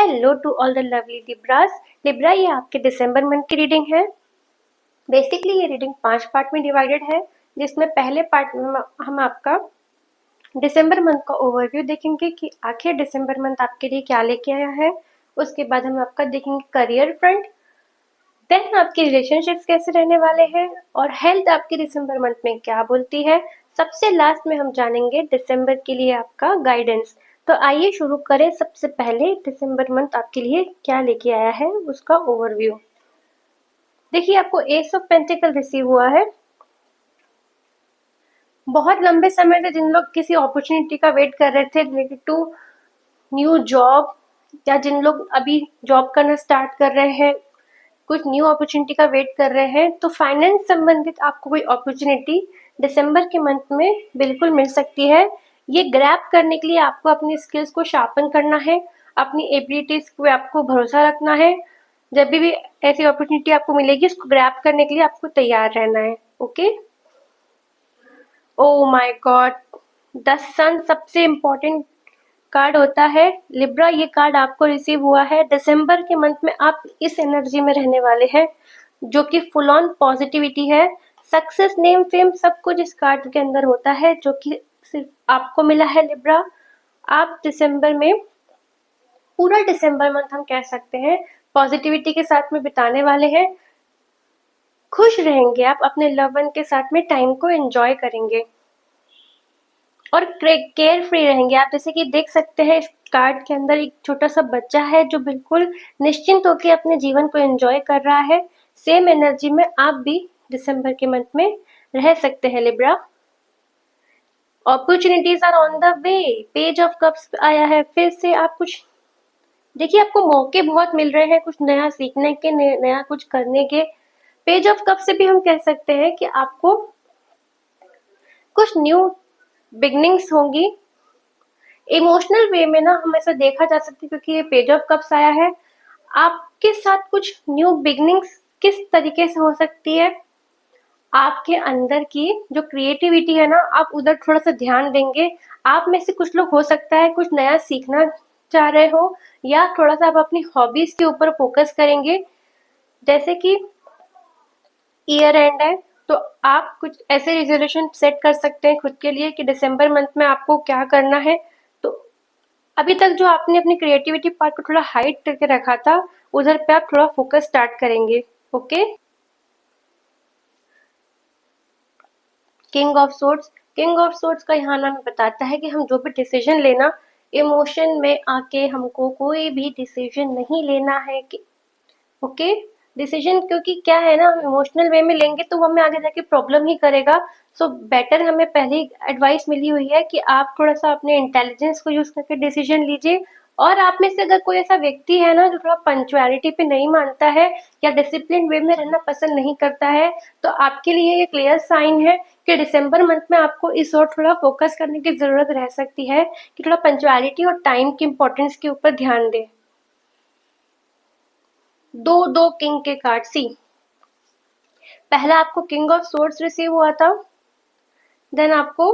Hello to all the lovely Libras. Libra, ये आपके दिसंबर मंथ की रीडिंग है। बेसिकली ये रीडिंग 5 पार्ट में डिवाइडेड है, जिसमें पहले पार्ट में हम आपका दिसंबर मंथ का ओवरव्यू देखेंगे कि आखिर दिसंबर मंथ आपके लिए क्या लेके आया है। उसके बाद हम आपका देखेंगे करियर फ्रंट, देन आपके रिलेशनशिप्स कैसे रहने वाले हैं और हेल्थ आपकी दिसंबर मंथ में क्या बोलती है। सबसे लास्ट में हम जानेंगे दिसंबर के लिए आपका गाइडेंस। तो आइए शुरू करें। सबसे पहले दिसंबर मंथ आपके लिए क्या लेके आया है उसका ओवरव्यू। देखिए, आपको एस ऑफ पेंटिकल रिसीव हुआ है। बहुत लंबे समय से जिन लोग किसी अपॉर्चुनिटी का वेट कर रहे थे रिलेटेड टू न्यू जॉब, या जिन लोग अभी जॉब करना स्टार्ट कर रहे हैं, कुछ न्यू अपॉर्चुनिटी का वेट कर रहे हैं, तो फाइनेंस संबंधित आपको कोई अपॉर्चुनिटी दिसंबर के मंथ में बिल्कुल मिल सकती है। ये ग्रैब करने के लिए आपको अपनी स्किल्स को शार्पन करना है, अपनी एबिलिटीज पे आपको भरोसा रखना है। जब भी ऐसी अपॉर्चुनिटी आपको मिलेगी, उसको ग्रैब करने के लिए आपको तैयार रहना है। Okay. Oh my God, the sun सबसे इम्पोर्टेंट कार्ड होता है। लिब्रा, ये कार्ड आपको रिसीव हुआ है। दिसंबर के मंथ में आप इस एनर्जी में रहने वाले हैं जो कि फुल ऑन पॉजिटिविटी है। सक्सेस, नेम, फेम सब कुछ इस कार्ड के अंदर होता है, जो कि सिर्फ आपको मिला है लिब्रा। आप दिसंबर में, पूरा दिसंबर मंथ हम कह सकते हैं पॉजिटिविटी के साथ में बिताने वाले हैं। खुश रहेंगे आप, अपने लव वन के साथ में टाइम को एंजॉय करेंगे और केयर फ्री रहेंगे आप। जैसे कि देख सकते हैं इस कार्ड के अंदर एक छोटा सा बच्चा है जो बिल्कुल निश्चिंत होकर अपने जीवन को एंजॉय कर रहा है। सेम एनर्जी में आप भी दिसंबर के मंथ में रह सकते हैं Libra. Opportunities are on the way. Page of cups आया है फिर से। आप कुछ देखिए, आपको मौके बहुत मिल रहे हैं कुछ नया सीखने के, नया कुछ करने के। पेज ऑफ कप से भी हम कह सकते हैं कि आपको कुछ न्यू बिगनिंग्स होंगी। इमोशनल वे में ना हम ऐसा देखा जा सकता है, क्योंकि ये पेज ऑफ कप्स आया है। आपके साथ कुछ न्यू बिगनिंग्स किस तरीके से हो सकती है, आपके अंदर की जो क्रिएटिविटी है ना, आप उधर थोड़ा सा ध्यान देंगे। आप में से कुछ लोग हो सकता है कुछ नया सीखना चाह रहे हो, या थोड़ा सा आप अपनी हॉबीज के ऊपर फोकस करेंगे। जैसे कि ईयर एंड है, तो आप कुछ ऐसे रिजोल्यूशन सेट कर सकते हैं खुद के लिए कि दिसंबर मंथ में आपको क्या करना है। तो अभी तक जो आपने अपनी क्रिएटिविटी पार्ट को थोड़ा हाइड करके रखा था, उधर पे आप थोड़ा फोकस स्टार्ट करेंगे। Okay. King of swords, king of swords का यहाँ नाम बताता है कि हम जो भी डिसीजन लेना, इमोशन में आके हमको कोई भी डिसीजन नहीं लेना है कि ओके डिसीजन, क्योंकि क्या है ना, हम इमोशनल वे में लेंगे तो वो हमें आगे जाके प्रॉब्लम ही करेगा। सो बेटर, हमें पहले ही एडवाइस मिली हुई है कि आप थोड़ा सा अपने इंटेलिजेंस को यूज करके डिसीजन लीजिए। और आप में से अगर कोई ऐसा व्यक्ति है ना जो थोड़ा पंक्चुअलिटी पे नहीं मानता है या डिसिप्लिन वे में रहना पसंद नहीं करता है, तो आपके लिए ये क्लियर साइन है कि दिसंबर मंथ में आपको इस ओर थोड़ा फोकस करने की जरूरत रह सकती है कि थोड़ा पंक्चुअलिटी और टाइम की इम्पोर्टेंस के ऊपर ध्यान दें। दो दो किंग के कार्ड सी, पहला आपको किंग ऑफ सोर्ड्स रिसीव हुआ था, देन आपको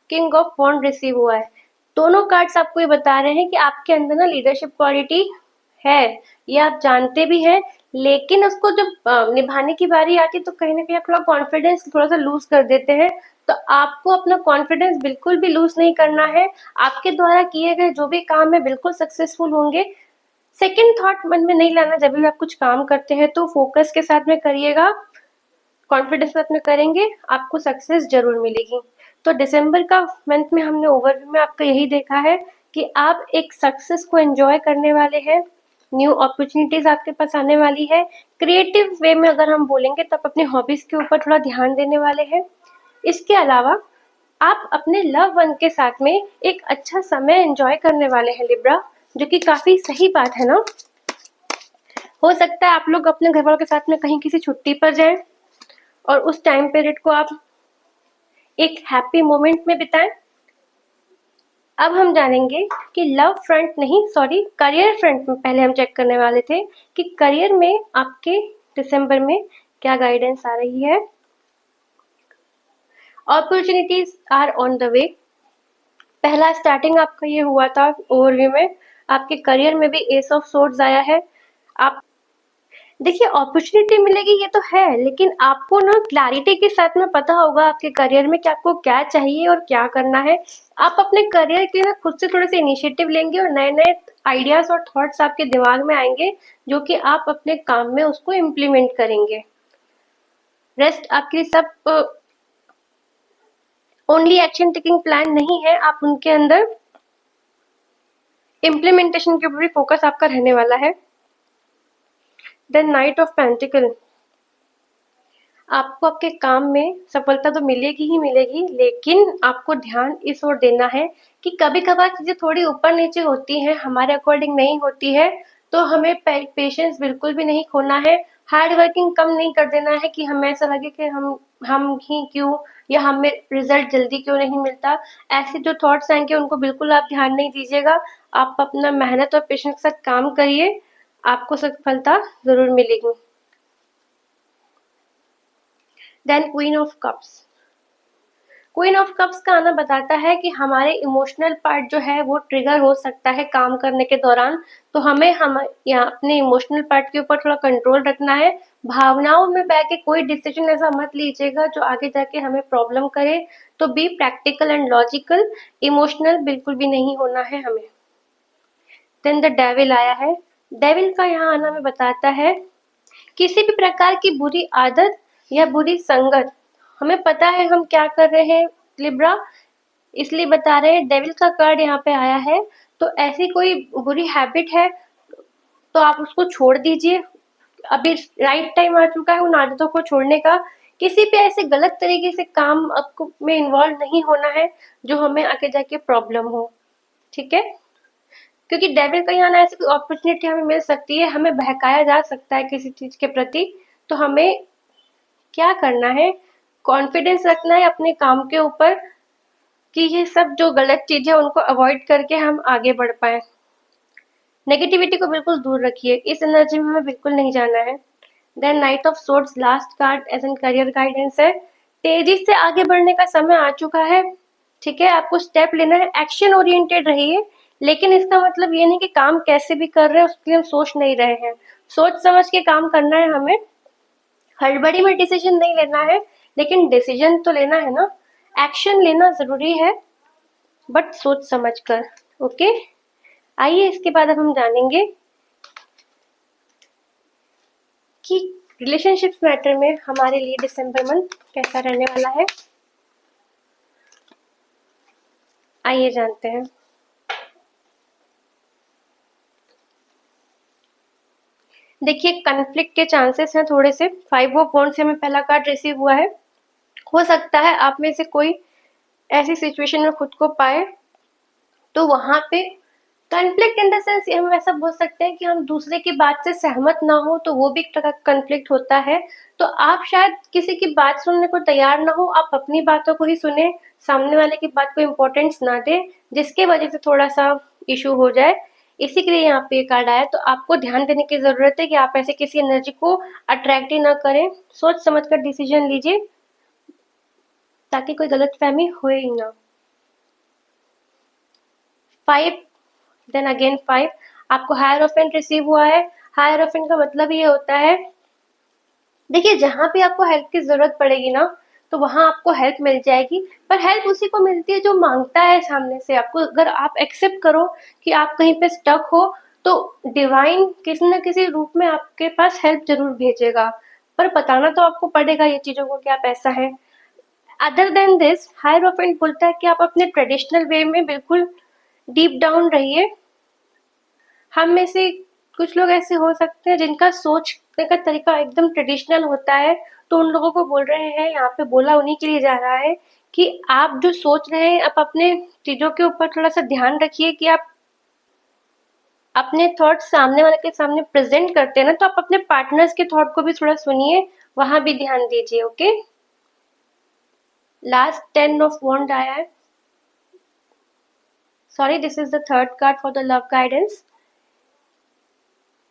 किंग ऑफ वॉन्ड रिसीव हुआ है। दोनों कार्ड्स आपको ये बता रहे हैं कि आपके अंदर ना लीडरशिप क्वालिटी है, ये आप जानते भी हैं, लेकिन उसको जब निभाने की बारी आती है तो कहीं ना कहीं आप थोड़ा कॉन्फिडेंस थोड़ा सा लूज कर देते हैं। तो आपको अपना कॉन्फिडेंस बिल्कुल भी लूज नहीं करना है। आपके द्वारा किए गए जो भी काम है बिल्कुल सक्सेसफुल होंगे। सेकंड थॉट मन में नहीं लाना, जब भी आप कुछ काम करते हैं तो फोकस के साथ में करिएगा, कॉन्फिडेंस के साथ में करेंगे, आपको सक्सेस जरूर मिलेगी। तो दिसंबर का मंथ में हमने ओवरव्यू में आपका यही देखा है कि आप एक सक्सेस को एंजॉय करने वाले हैं, न्यू अपॉर्चुनिटीज आपके पास आने वाली है। क्रिएटिव वे में अगर हम बोलेंगे तो आप अपनी हॉबीज के ऊपर थोड़ा ध्यान देने वाले हैं। इसके अलावा आप अपने लव वन के साथ में एक अच्छा समय एंजॉय करने वाले हैं लिब्रा, जो कि काफी सही बात है ना। हो सकता है आप लोग अपने घर वालों के साथ में कहीं किसी छुट्टी पर जाएं और उस टाइम पीरियड को आप एक हैप्पी मोमेंट में बिताएं। अब हम जानेंगे कि लव फ्रंट नहीं, करियर फ्रंट में पहले हम चेक करने वाले थे कि करियर में आपके दिसंबर में क्या गाइडेंस आ रही है। Opportunities are on the way, पहला स्टार्टिंग आपका ये हुआ था ओवरव्यू में। आपके करियर में भी एस ऑफ सोर्ड्स आया है। आप देखिए अपॉर्चुनिटी मिलेगी ये तो है, लेकिन आपको ना क्लैरिटी के साथ में पता होगा आपके करियर में कि आपको क्या चाहिए और क्या करना है। आप अपने करियर के ना खुद से थोड़े से इनिशिएटिव लेंगे और नए नए आइडियाज और थॉट्स आपके दिमाग में आएंगे, जो कि आप अपने काम में उसको इम्प्लीमेंट करेंगे। रेस्ट आपके लिए सब ओनली एक्शन टेकिंग प्लान नहीं है, आप उनके अंदर इम्प्लीमेंटेशन के ऊपर भी फोकस आपका रहने वाला है। देन नाइट ऑफ पेंटिकल, आपको आपके काम में सफलता तो मिलेगी ही मिलेगी, लेकिन आपको ध्यान इस ओर देना है कि कभी कभार चीजें थोड़ी ऊपर नीचे होती हैं, हमारे अकॉर्डिंग नहीं होती है, तो हमें पेशेंस बिल्कुल भी नहीं खोना है। हार्ड वर्किंग कम नहीं कर देना है कि हमें ऐसा लगे कि हम ही क्यों, या हमें रिजल्ट जल्दी क्यों नहीं मिलता। ऐसे जो थॉट्स आएंगे उनको बिल्कुल आप ध्यान नहीं दीजिएगा। आप अपना मेहनत और पेशेंस के साथ काम करिए, आपको सफलता जरूर मिलेगी। Then queen of cups, queen of cups का आना बताता है कि हमारे इमोशनल पार्ट जो है वो ट्रिगर हो सकता है काम करने के दौरान, तो हमें हम यहाँ अपने इमोशनल पार्ट के ऊपर थोड़ा कंट्रोल रखना है। भावनाओं में बह के कोई डिसीजन ऐसा मत लीजिएगा जो आगे जाके हमें प्रॉब्लम करे, तो be practical and logical, emotional बिल्कुल भी नहीं होना है हमें। देन द डेविल आया है, डेविल का यहाँ आना हमें बताता है किसी भी प्रकार की बुरी आदत या बुरी संगत, हमें पता है हम क्या कर रहे हैं लिब्रा, इसलिए बता रहे हैं। डेविल का कार्ड यहाँ पे आया है, तो ऐसी कोई बुरी हैबिट है तो आप उसको छोड़ दीजिए। अभी राइट टाइम आ चुका है उन आदतों को छोड़ने का। किसी भी ऐसे गलत तरीके से काम आपको में इन्वॉल्व नहीं होना है जो हमें आगे जाके प्रॉब्लम हो, ठीक है। क्योंकि डेविल का यहाँ ना ऐसी कोई अपॉर्चुनिटी हमें मिल सकती है, हमें बहकाया जा सकता है किसी चीज के प्रति, तो हमें क्या करना है, कॉन्फिडेंस रखना है अपने काम के ऊपर कि ये सब जो गलत चीजें हैं उनको अवॉइड करके हम आगे बढ़ पाए। नेगेटिविटी को बिल्कुल दूर रखिए, इस एनर्जी में हमें बिल्कुल नहीं जाना है। Then knight of swords last card as an career guidance है। तेजी से आगे बढ़ने का समय आ चुका है, ठीक है, आपको स्टेप लेना है, एक्शन ओरिएंटेड रहिए, लेकिन इसका मतलब ये नहीं कि काम कैसे भी कर रहे हैं उसके लिए हम सोच नहीं रहे हैं। सोच समझ के काम करना है हमें, हड़बड़ी में डिसीजन नहीं लेना है, लेकिन डिसीजन तो लेना है ना, एक्शन लेना जरूरी है, बट सोच समझ कर। ओके, आइए इसके बाद अब हम जानेंगे कि रिलेशनशिप्स मैटर में हमारे लिए दिसंबर मंथ कैसा रहने वाला है। आइए जानते हैं। देखिए कन्फ्लिक्ट के चांसेस हैं थोड़े से। 5 ऑफ वॉन्ड्स से हमें पहला कार्ड रिसीव हुआ है। हो सकता है आप में से कोई ऐसी सिचुएशन में खुद को पाए तो वहां पे कन्फ्लिक्ट इन द सेंस हम ऐसा बोल सकते हैं कि हम दूसरे की बात से सहमत ना हो, तो वो भी एक तरह का कन्फ्लिक्ट होता है। तो आप शायद किसी की बात सुनने को तैयार ना हो, आप अपनी बातों को ही सुने, सामने वाले की बात को इम्पोर्टेंस ना दे, जिसके वजह से थोड़ा सा इशू हो जाए। इसी के लिए यहाँ पे कार्ड आया। तो आपको ध्यान देने की जरूरत है कि आप ऐसे किसी एनर्जी को अट्रैक्ट ही ना करें, सोच समझ कर डिसीजन लीजिए ताकि कोई गलतफहमी होए ही ना। 5, देन अगेन 5, आपको हायरोफेंट रिसीव हुआ है। हायरोफेंट का मतलब ये होता है, देखिए जहां भी आपको हेल्प की जरूरत पड़ेगी ना, तो वहां आपको हेल्प मिल जाएगी, पर हेल्प उसी को मिलती है जो मांगता है सामने से आपको। अगर आप एक्सेप्ट करो कि आप कहीं पे स्टक हो, तो डिवाइन किसी न किसी रूप में आपके पास हेल्प जरूर भेजेगा, पर बताना तो आपको पड़ेगा ये चीजों को कि आप ऐसा है। अदर देन दिस, हायरोफेंट बोलता है कि आप अपने ट्रेडिशनल वे में बिल्कुल डीप डाउन रहिए। हम में से कुछ लोग ऐसे हो सकते हैं जिनका सोचने का तरीका एकदम ट्रेडिशनल होता है, तो उन लोगों को बोल रहे हैं, यहाँ पे बोला उन्हीं के लिए जा रहा है कि आप जो सोच रहे हैं आप अपने चीजों के ऊपर थोड़ा सा ध्यान रखिए कि आप अपने थॉट सामने वाले के सामने प्रेजेंट करते हैं ना, तो आप अपने पार्टनर्स के थॉट को भी थोड़ा सुनिए, वहां भी ध्यान दीजिए। ओके, लास्ट 10 ऑफ वॉन्ड आया है। Sorry, this is the third card for the love guidance.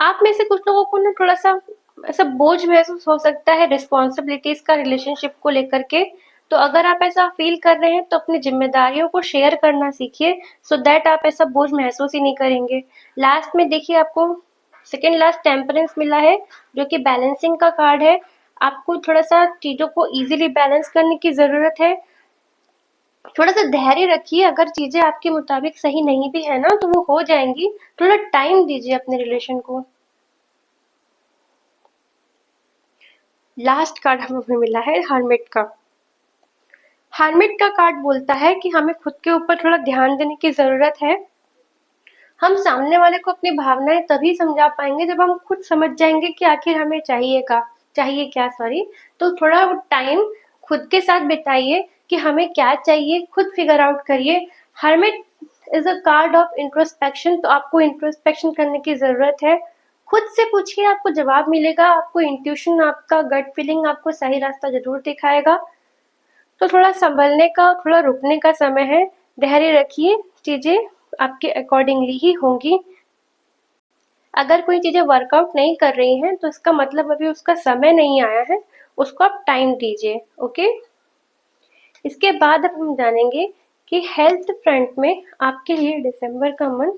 आप में से कुछ लोगों को ना थोड़ा सा ऐसा बोझ महसूस हो सकता है रिस्पॉन्सिबिलिटीज का रिलेशनशिप को लेकर के, तो अगर आप ऐसा फील कर रहे हैं तो अपनी जिम्मेदारियों को शेयर करना सीखिए, सो दैट आप ऐसा बोझ महसूस ही नहीं करेंगे। लास्ट में देखिए आपको सेकेंड लास्ट टेम्परेंस मिला है, जो कि बैलेंसिंग का कार्ड है। आपको थोड़ा सा चीजों को इजीली बैलेंस करने की जरूरत है। थोड़ा सा धैर्य रखिए, अगर चीजें आपके मुताबिक सही नहीं भी है ना तो वो हो जाएंगी। थोड़ा टाइम दीजिए अपने रिलेशन को। लास्ट कार्ड हमें मिला है हर्मिट का। हर्मिट का कार्ड बोलता है कि हमें खुद के ऊपर थोड़ा ध्यान देने की जरूरत है। हम सामने वाले को अपनी भावनाएं तभी समझा पाएंगे जब हम खुद समझ जाएंगे कि आखिर हमें चाहिए क्या, सॉरी। तो थोड़ा टाइम खुद के साथ बिताइए कि हमें क्या चाहिए, खुद फिगर आउट करिए। Hermit is a card of introspection, तो आपको इंट्रोस्पेक्शन करने की जरूरत है। खुद से पूछिए, आपको जवाब मिलेगा। आपको इंट्यूशन, आपका गट फीलिंग आपको सही रास्ता जरूर दिखाएगा। तो थोड़ा संभलने का, थोड़ा रुकने का समय है। धैर्य रखिए, चीजें आपके अकॉर्डिंगली ही होंगी। अगर कोई चीजें वर्कआउट नहीं कर रही हैं तो इसका मतलब अभी उसका समय नहीं आया है, उसको आप टाइम दीजिए। ओके, इसके बाद अब हम जानेंगे कि हेल्थ फ्रंट में आपके लिए दिसंबर का मंथ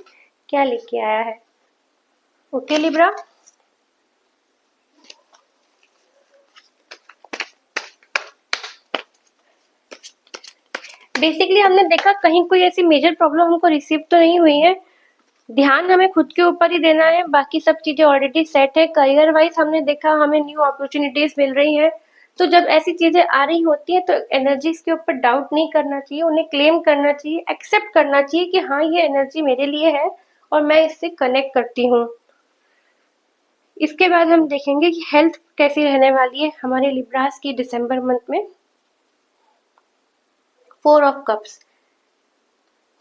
क्या लेके आया है। ओके लिब्रा, बेसिकली हमने देखा कहीं कोई ऐसी मेजर प्रॉब्लम हमको रिसीव तो नहीं हुई है। ध्यान हमें खुद के ऊपर ही देना है, बाकी सब चीजें ऑलरेडी सेट है। करियर वाइज हमने देखा हमें न्यू अपॉर्चुनिटीज मिल रही हैं। तो जब ऐसी चीजें आ रही होती है तो एनर्जीज के ऊपर डाउट नहीं करना चाहिए, उन्हें क्लेम करना चाहिए, एक्सेप्ट करना चाहिए कि हाँ ये एनर्जी मेरे लिए है और मैं इससे कनेक्ट करती हूँ। इसके बाद हम देखेंगे कि हेल्थ कैसी रहने वाली है हमारे लिब्रास की दिसंबर मंथ में। 4 ऑफ कप्स,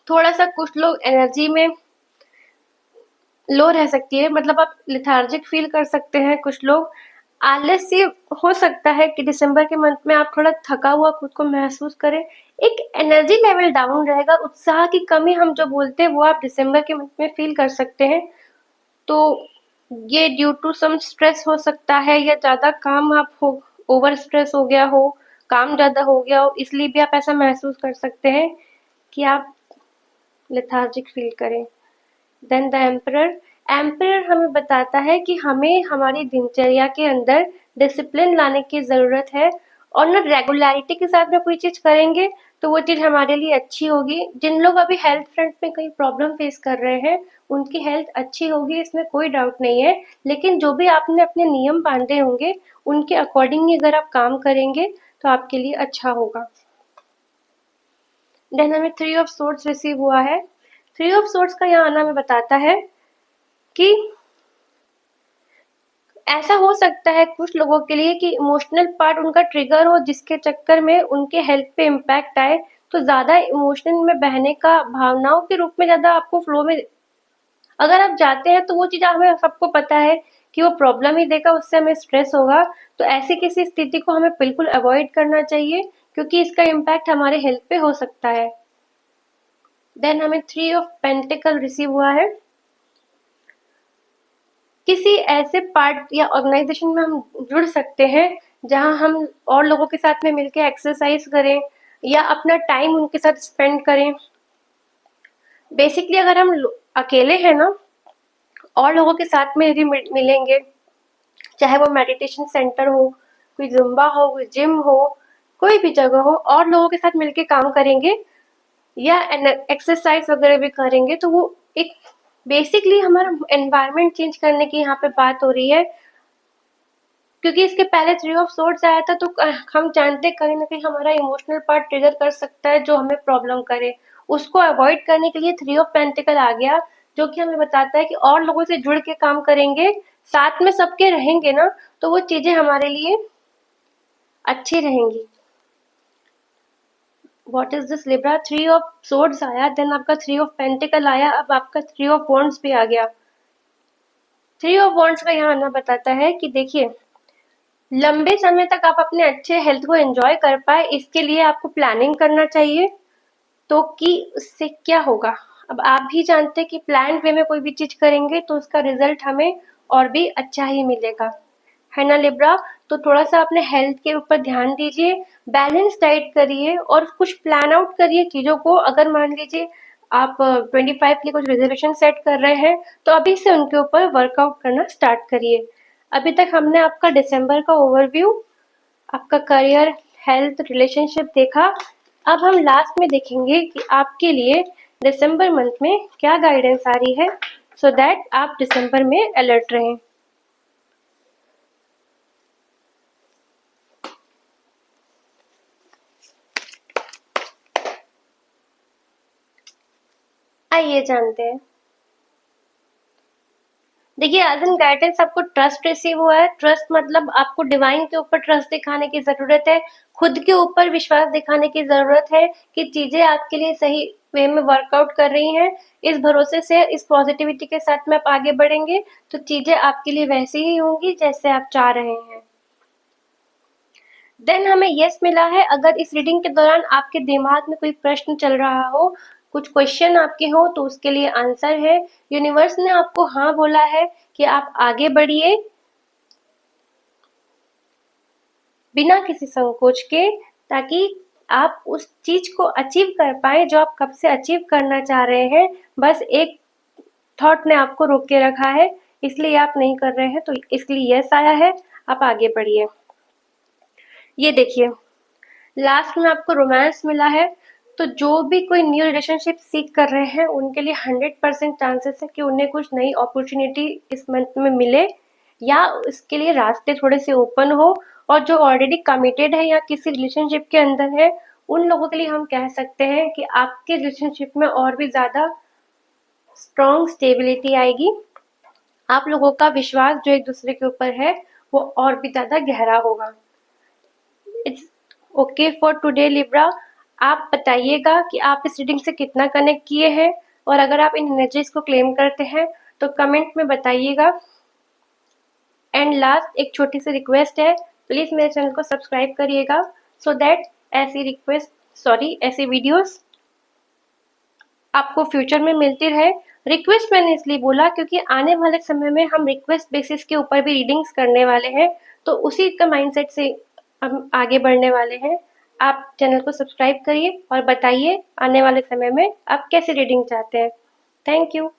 थोड़ा सा कुछ लोग एनर्जी में लो रह सकती है, मतलब आप लिथार्जिक फील कर सकते हैं। कुछ लोग आलस्य हो सकता है कि दिसंबर के मंथ में आप थोड़ा थका हुआ खुद को महसूस करें। एक एनर्जी लेवल डाउन रहेगा, उत्साह की कमी हम जो बोलते हैं वो आप दिसंबर के मंथ में फील कर सकते हैं। तो ये ड्यू टू सम स्ट्रेस हो सकता है, या ज्यादा काम आप हो, ओवर स्ट्रेस हो गया हो, काम ज्यादा हो गया हो, इसलिए भी आप ऐसा महसूस कर सकते हैं कि आप लेथार्जिक फील करें। देन द एम्परर, एम्परर हमें बताता है कि हमें हमारी दिनचर्या के अंदर डिसिप्लिन लाने की जरूरत है, और ना रेगुलरिटी के साथ में कोई चीज करेंगे तो वो चीज हमारे लिए अच्छी होगी। जिन लोग अभी हेल्थ फ्रंट में कई प्रॉब्लम फेस कर रहे हैं उनकी हेल्थ अच्छी होगी, इसमें कोई डाउट नहीं है। लेकिन जो भी आपने अपने नियम बांधे होंगे उनके अकॉर्डिंग ही अगर आप काम करेंगे तो आपके लिए अच्छा होगा। देन हमें 3 ऑफ सोर्ड्स रिसीव हुआ है। 3 ऑफ सोर्ड्स का यहाँ आना हमें बताता है कि ऐसा हो सकता है कुछ लोगों के लिए कि इमोशनल पार्ट उनका ट्रिगर हो, जिसके चक्कर में उनके हेल्थ पे इम्पैक्ट आए। तो ज्यादा इमोशनल में बहने का, भावनाओं के रूप में ज्यादा आपको फ्लो में अगर आप जाते हैं तो वो चीज हमें सबको पता है कि वो प्रॉब्लम ही देगा, उससे हमें स्ट्रेस होगा। तो ऐसी किसी स्थिति को हमें बिल्कुल अवॉइड करना चाहिए, क्योंकि इसका इम्पैक्ट हमारे हेल्थ पे हो सकता है। देन हमें 3 ऑफ पेंटिकल रिसीव हुआ है। किसी ऐसे पार्ट या ऑर्गेनाइजेशन में हम जुड़ सकते हैं जहां हम और लोगों के साथ में मिलकर एक्सरसाइज करें या अपना टाइम उनके साथ स्पेंड करें। बेसिकली अगर हम अकेले हैं ना, और लोगों के साथ में यदि मिलेंगे, चाहे वो मेडिटेशन सेंटर हो, कोई जुम्बा हो, कोई जिम हो, कोई भी जगह हो, और लोगों के साथ मिलके काम करेंगे या एक्सरसाइज वगैरह भी करेंगे, तो वो एक बेसिकली हमारा एनवायरनमेंट चेंज करने की यहाँ पे बात हो रही है। क्योंकि इसके पहले 3 ऑफ सोर्ड्स आया था, तो हम जानते कहीं ना कहीं हमारा इमोशनल पार्ट ट्रिगर कर सकता है जो हमें प्रॉब्लम करे। उसको अवॉइड करने के लिए 3 ऑफ पेंटिकल आ गया, जो कि हमें बताता है कि और लोगों से जुड़ के काम करेंगे, साथ में सबके रहेंगे ना, तो वो चीजें हमारे लिए अच्छी रहेंगी। What is this Libra? 3 of swords आया, देन आपका 3 ऑफ पेंटिकल आया, अब आपका 3 ऑफ वॉन्ड्स भी आ गया। 3 ऑफ वॉन्ड्स का यहाँ आना बताता है कि देखिए, लंबे समय तक आप अपने अच्छे हेल्थ को एंजॉय कर पाए, इसके लिए आपको प्लानिंग करना चाहिए। तो कि उससे क्या होगा, अब आप भी जानते हैं कि प्लान वे में कोई भी चीज करेंगे तो उसका रिजल्ट हमें और भी अच्छा ही मिलेगा, है ना लिब्रा? तो थोड़ा सा अपने हेल्थ के ऊपर ध्यान दीजिए, बैलेंस डाइट करिए और कुछ प्लान आउट करिए चीज़ों को। अगर मान लीजिए आप 25 के लिए कुछ रिजर्वेशन सेट कर रहे हैं तो अभी से उनके ऊपर वर्कआउट करना स्टार्ट करिए। अभी तक हमने आपका दिसंबर का ओवरव्यू, आपका करियर, हेल्थ, रिलेशनशिप देखा। अब हम लास्ट में देखेंगे कि आपके लिए दिसंबर मंथ में क्या गाइडेंस आ रही है, सो दैट आप दिसंबर में अलर्ट रहें। आइए जानते हैं। देखिए, एज एन गाइडेंस आपको ट्रस्ट रिसीव हुआ है। ट्रस्ट मतलब आपको डिवाइन के ऊपर ट्रस्ट दिखाने की जरूरत है, खुद के ऊपर विश्वास दिखाने की जरूरत है कि चीजें आपके लिए सही वे में वर्कआउट कर रही हैं। इस भरोसे से, इस पॉजिटिविटी के साथ में आप आगे बढ़ेंगे तो चीजें आपके लिए वैसी ही होंगी जैसे आप चाह रहे हैं। देन हमें यस मिला है। अगर इस रीडिंग के दौरान आपके दिमाग में कोई प्रश्न चल रहा हो, कुछ क्वेश्चन आपके हो, तो उसके लिए आंसर है। यूनिवर्स ने आपको हाँ बोला है कि आप आगे बढ़िए बिना किसी संकोच के, ताकि आप उस चीज को अचीव कर पाए जो आप कब से अचीव करना चाह रहे हैं। बस एक थॉट ने आपको रोक के रखा है, इसलिए आप नहीं कर रहे हैं। तो इसलिए यस आया है, आप आगे बढ़िए। ये देखिए, लास्ट में आपको रोमांस मिला है। तो जो भी कोई न्यू रिलेशनशिप सीख कर रहे हैं उनके लिए 100% चांसेस है कि उन्हें कुछ नई अपॉर्चुनिटी इस मंथ में मिले, या इसके लिए रास्ते थोड़े से ओपन हो। और जो ऑलरेडी कमिटेड है या किसी रिलेशनशिप के अंदर है, उन लोगों के लिए हम कह सकते हैं कि आपके रिलेशनशिप में और भी ज्यादा स्ट्रॉन्ग स्टेबिलिटी आएगी। आप लोगों का विश्वास जो एक दूसरे के ऊपर है वो और भी ज्यादा गहरा होगा। It's okay for today Libra. आप बताइएगा कि आप इस रीडिंग से कितना कनेक्ट किए हैं, और अगर आप इन एनर्जीज को क्लेम करते हैं तो कमेंट में बताइएगा। एंड लास्ट एक छोटी सी रिक्वेस्ट है, प्लीज मेरे चैनल को सब्सक्राइब करिएगा, सो दैट ऐसी वीडियोस आपको फ्यूचर में मिलती रहे। रिक्वेस्ट मैंने इसलिए बोला क्योंकि आने वाले समय में हम रिक्वेस्ट बेसिस के ऊपर भी रीडिंग्स करने वाले हैं, तो उसी का माइंडसेट से हम आगे बढ़ने वाले हैं। आप चैनल को सब्सक्राइब करिए और बताइए आने वाले समय में आप कैसे रीडिंग चाहते हैं। Thank you.